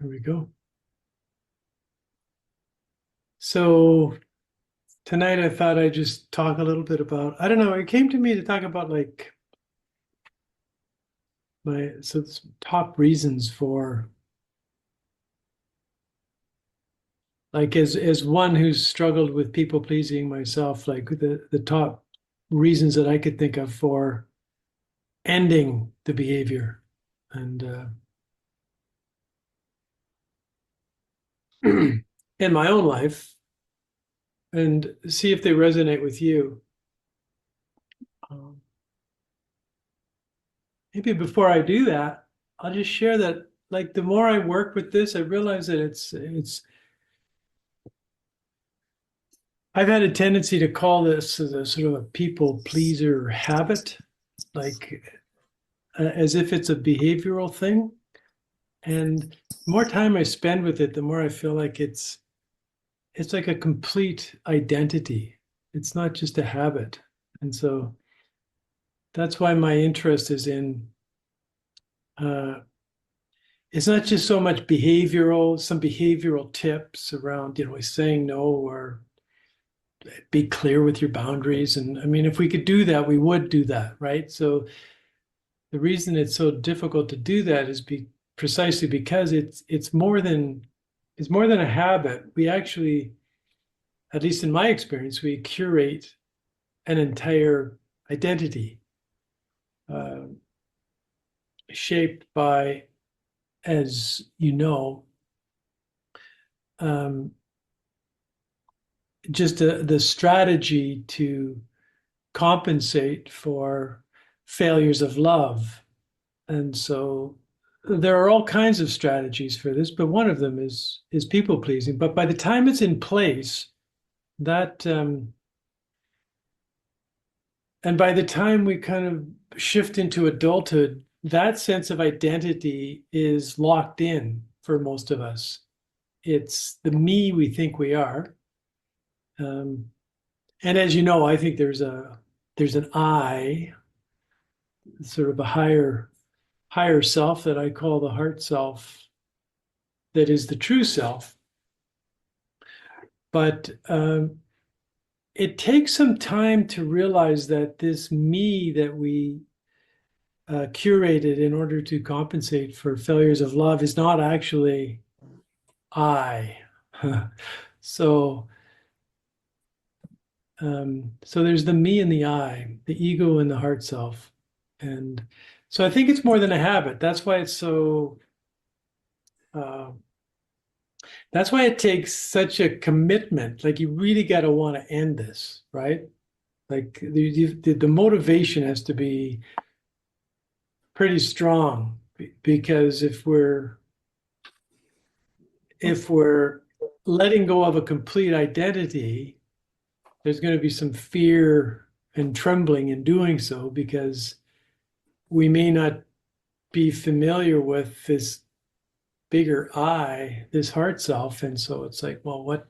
There we go. So tonight I thought I'd just talk a little bit about, I don't know, it came to me to talk about like my top reasons for like as one who's struggled with people pleasing myself, like the top reasons that I could think of for ending the behavior and in my own life and see if they resonate with you. Um, Maybe before I do that, I'll just share that like the more I work with this, I realize that it's I've had a tendency to call this as a sort of a people pleaser habit, like as if it's a behavioral thing. And the more time I spend with it, the more I feel like it's like a complete identity. It's not just a habit. And so that's why my interest is in uh, it's not just so much some behavioral tips around, saying no or be clear with your boundaries. And I mean, if we could do that, we would do that, right? So the reason it's so difficult to do that is precisely because it's more than a habit. We actually, at least in my experience, we curate an entire identity uh, shaped by, as you know, um, just the strategy to compensate for failures of love. And so there are all kinds of strategies for this, but one of them is people pleasing. But by the time it's in place, that and by the time we kind of shift into adulthood, that sense of identity is locked in for most of us. It's the me we think we are. Um, and as you know, I think there's an I, sort of a higher self that I call the heart self, that is the true self. But it takes some time to realize that this me that we curated in order to compensate for failures of love is not actually I. so so there's the me and the I, the ego and the heart self. And so I think it's more than a habit. Uh, that's why it takes such a commitment. Like you really got to want to end this, right? Like the motivation has to be pretty strong because if we're letting go of a complete identity, there's going to be some fear and trembling in doing so because we may not be familiar with this bigger I, this heart self. And so it's like, well,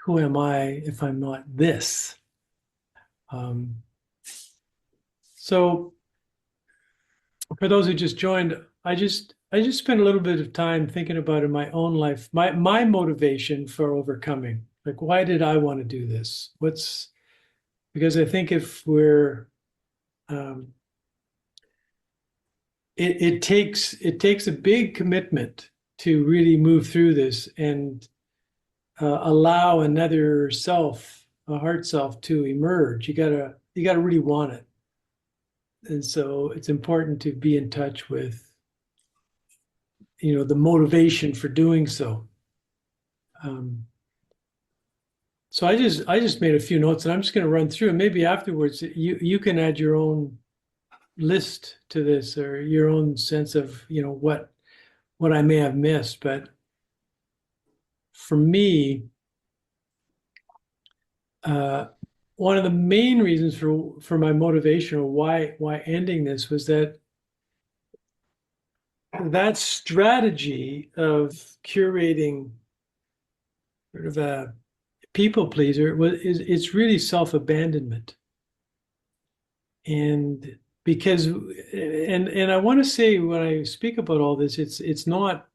who am I if I'm not this? Um, so for those who just joined, I just spent a little bit of time thinking about in my own life, my motivation for overcoming. Like, why did I want to do this? Because I think if um, it takes a big commitment to really move through this and allow another self, a heart self, to emerge. You gotta really want it, and so it's important to be in touch with the motivation for doing so. Um, so I just made a few notes, and I'm just going to run through, and maybe afterwards you can add your own list to this or your own sense of what I may have missed. But for me, uh, one of the main reasons for my motivation or why ending this was that strategy of curating sort of a people pleaser it's really self-abandonment. And because and I want to say when I speak about all this, it's not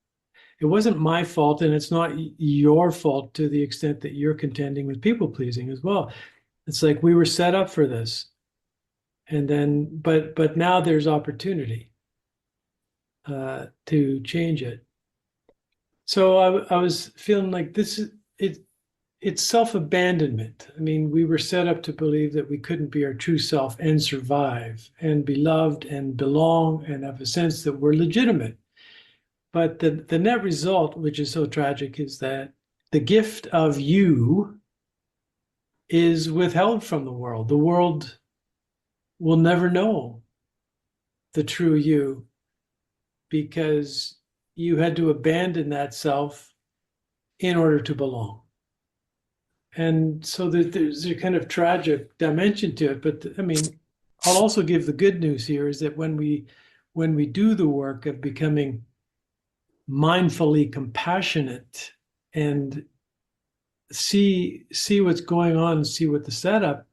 it wasn't my fault, and it's not your fault to the extent that you're contending with people pleasing as well. It's like we were set up for this, and then but now there's opportunity to change it. So I was feeling like this is it. It's self-abandonment. I mean, we were set up to believe that we couldn't be our true self and survive and be loved and belong and have a sense that we're legitimate. But the net result, which is so tragic, is that the gift of you is withheld from the world. The world will never know the true you because you had to abandon that self in order to belong. And so there's a kind of tragic dimension to it. But I mean, I'll also give the good news here is that when we do the work of becoming mindfully compassionate and see what's going on, see what the setup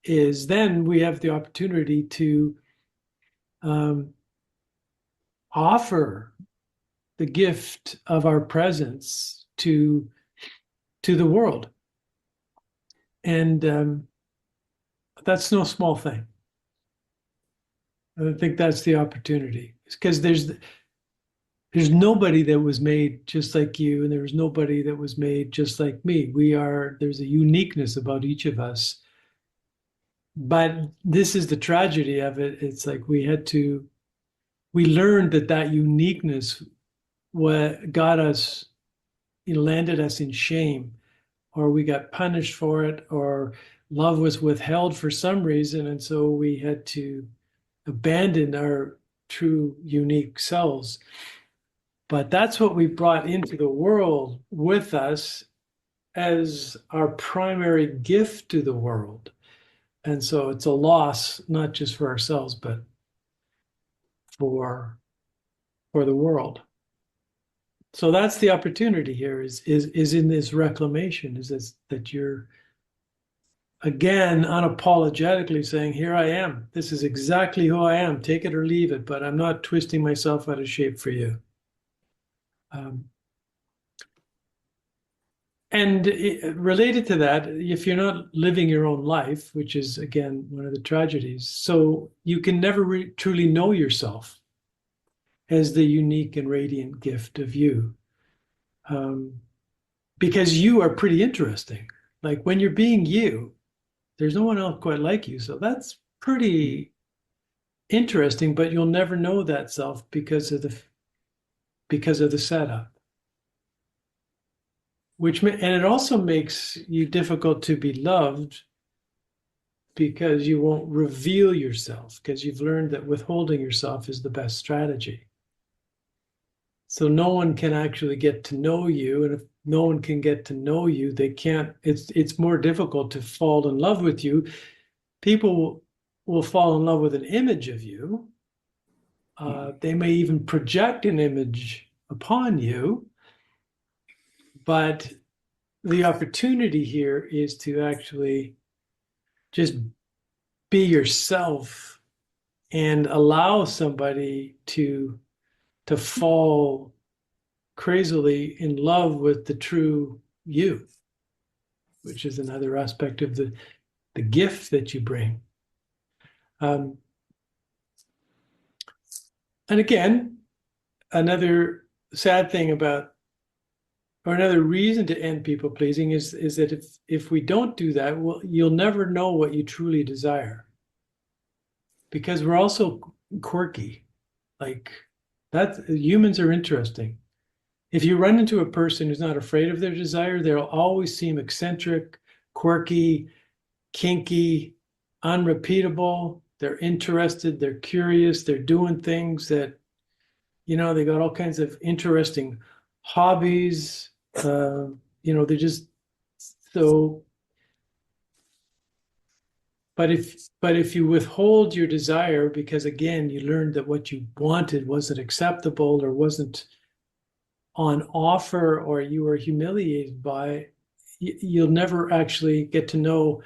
is, then we have the opportunity to um, offer the gift of our presence to the world, and that's no small thing. I think that's the opportunity, because there's nobody that was made just like you, and there was nobody that was made just like me. There's a uniqueness about each of us. But this is the tragedy of it. It's like we learned that uniqueness what got us, landed us in shame, or we got punished for it, or love was withheld for some reason. And so we had to abandon our true unique selves. But that's what we brought into the world with us as our primary gift to the world. And so it's a loss, not just for ourselves, but for the world. So that's the opportunity here is in this reclamation, is this, that you're again unapologetically saying, here I am. This is exactly who I am. Take it or leave it, but I'm not twisting myself out of shape for you. And related to that, if you're not living your own life, which is again one of the tragedies, so you can never truly know yourself as the unique and radiant gift of you, because you are pretty interesting. Like when you're being you, there's no one else quite like you, so that's pretty interesting. But you'll never know that self because of the setup. And it also makes you difficult to be loved because you won't reveal yourself, because you've learned that withholding yourself is the best strategy. So no one can actually get to know you, and if no one can get to know you, they can't. It's more difficult to fall in love with you. People will fall in love with an image of you. They may even project an image upon you. But the opportunity here is to actually just be yourself and allow somebody to fall crazily in love with the true you, which is another aspect of the gift that you bring. And again, another sad thing about, or another reason to end people pleasing is that if we don't do that, well, you'll never know what you truly desire, because we're also quirky. Like that, humans are interesting. If you run into a person who's not afraid of their desire, they'll always seem eccentric, quirky, kinky, unrepeatable. They're interested, they're curious, they're doing things that, they got all kinds of interesting hobbies. They're just so. But if you withhold your desire because again you learned that what you wanted wasn't acceptable or wasn't on offer, or you were humiliated by, you'll never actually get to know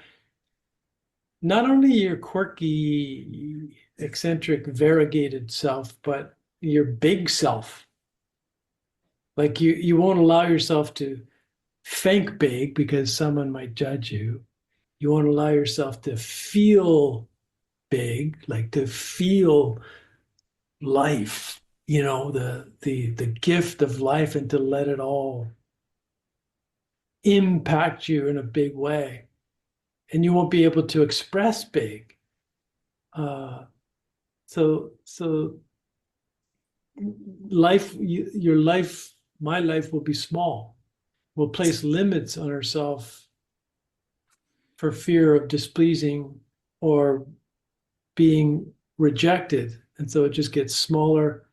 not only your quirky, eccentric, variegated self, but your big self. Like you won't allow yourself to think big because someone might judge you. You won't allow yourself to feel big, like to feel life, the gift of life, and to let it all impact you in a big way. And you won't be able to express big. So your life, my life will be small. We'll place limits on ourselves for fear of displeasing or being rejected. And so it just gets smaller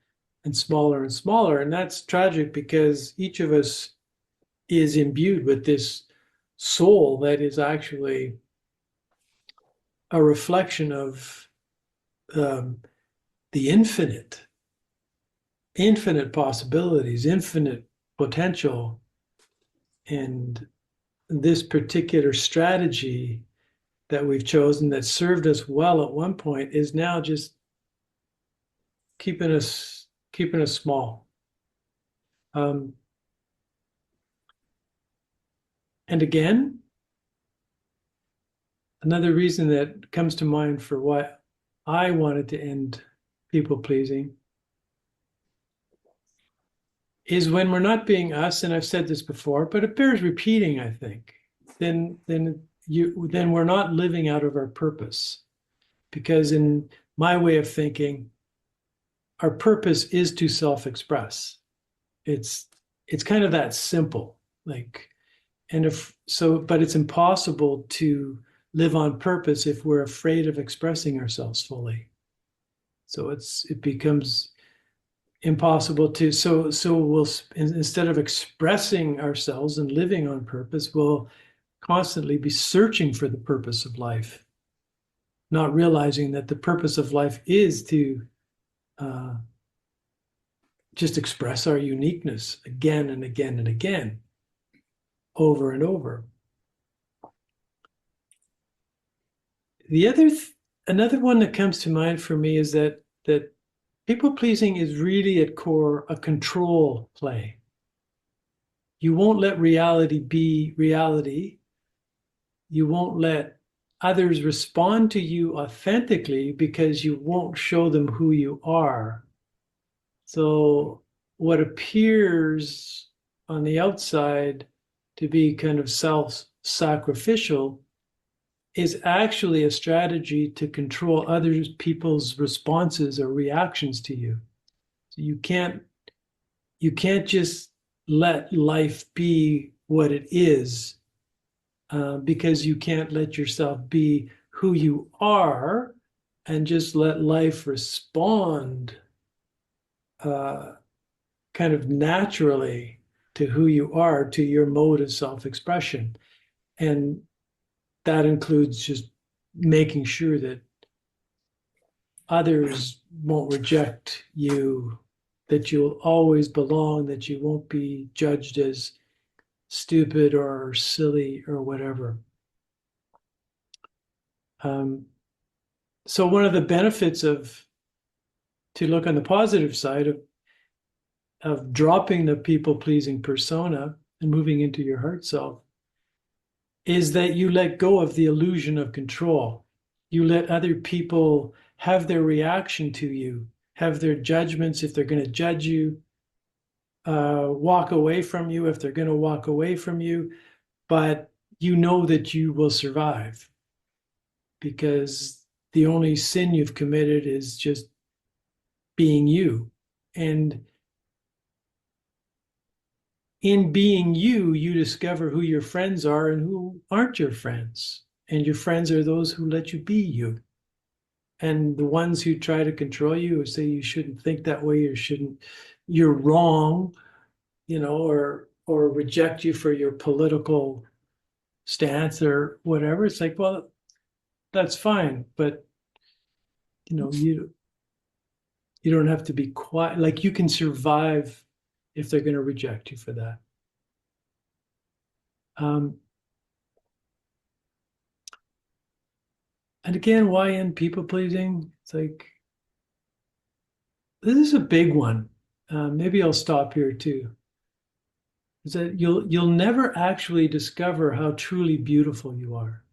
and smaller and smaller. And that's tragic because each of us is imbued with this soul that is actually a reflection of um, the infinite possibilities, infinite potential. And this particular strategy that we've chosen that served us well at one point is now just keeping us small. Um, and again, another reason that comes to mind for why I wanted to end people pleasing is when we're not being us, and I've said this before, but it bears repeating, I think, then we're not living out of our purpose. Because in my way of thinking, our purpose is to self-express. It's it's kind of that simple. Like, and if so, but it's impossible to live on purpose if we're afraid of expressing ourselves fully. So it becomes impossible to so we'll instead of expressing ourselves and living on purpose, we'll constantly be searching for the purpose of life, not realizing that the purpose of life is to uh, just express our uniqueness again and again and again, over and over. The another one that comes to mind for me is that people pleasing is really at core a control play. You won't let reality be reality. You won't let others respond to you authentically because you won't show them who you are. So what appears on the outside to be kind of self-sacrificial is actually a strategy to control other people's responses or reactions to you. So you can't just let life be what it is, because you can't let yourself be who you are and just let life respond uh, kind of naturally to who you are, to your mode of self-expression. And that includes just making sure that others won't reject you, that you'll always belong, that you won't be judged as stupid or silly or whatever. Um, so one of the benefits to look on the positive side of dropping the people pleasing persona and moving into your heart self is that you let go of the illusion of control. You let other people have their reaction to you, have their judgments if they're going to judge you, walk away from you if they're going to walk away from you, but you know that you will survive because the only sin you've committed is just being you. And in being you, you discover who your friends are and who aren't your friends. And your friends are those who let you be you. And the ones who try to control you or say you shouldn't think that way or you're wrong, or reject you for your political stance or whatever. It's like, well, that's fine, but you don't have to be quiet. Like you can survive if they're going to reject you for that. Um, and again, why in people pleasing? It's like this is a big one. Maybe I'll stop here too. is that you'll never actually discover how truly beautiful you are,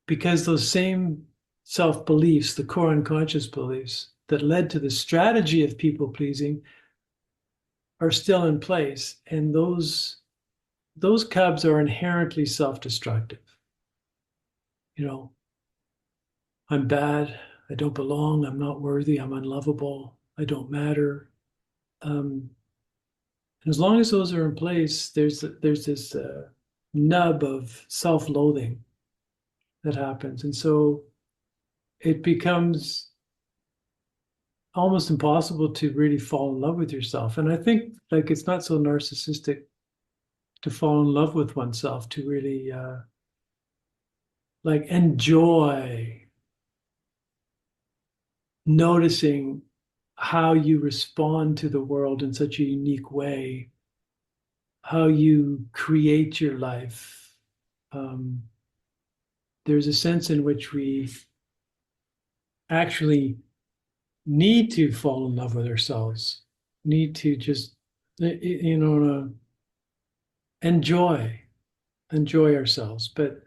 because those same self beliefs, the core unconscious beliefs that led to the strategy of people pleasing, are still in place, and those cubs are inherently self-destructive. You know, I'm bad, I don't belong, I'm not worthy, I'm unlovable, I don't matter. And as long as those are in place, there's this nub of self-loathing that happens, and so it becomes almost impossible to really fall in love with yourself. And I think like it's not so narcissistic to fall in love with oneself, to really like enjoy noticing how you respond to the world in such a unique way, how you create your life. Um, there's a sense in which we actually need to fall in love with ourselves, need to just, enjoy, enjoy ourselves. But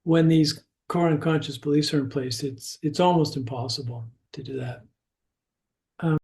when these core unconscious beliefs are in place, it's almost impossible to do that.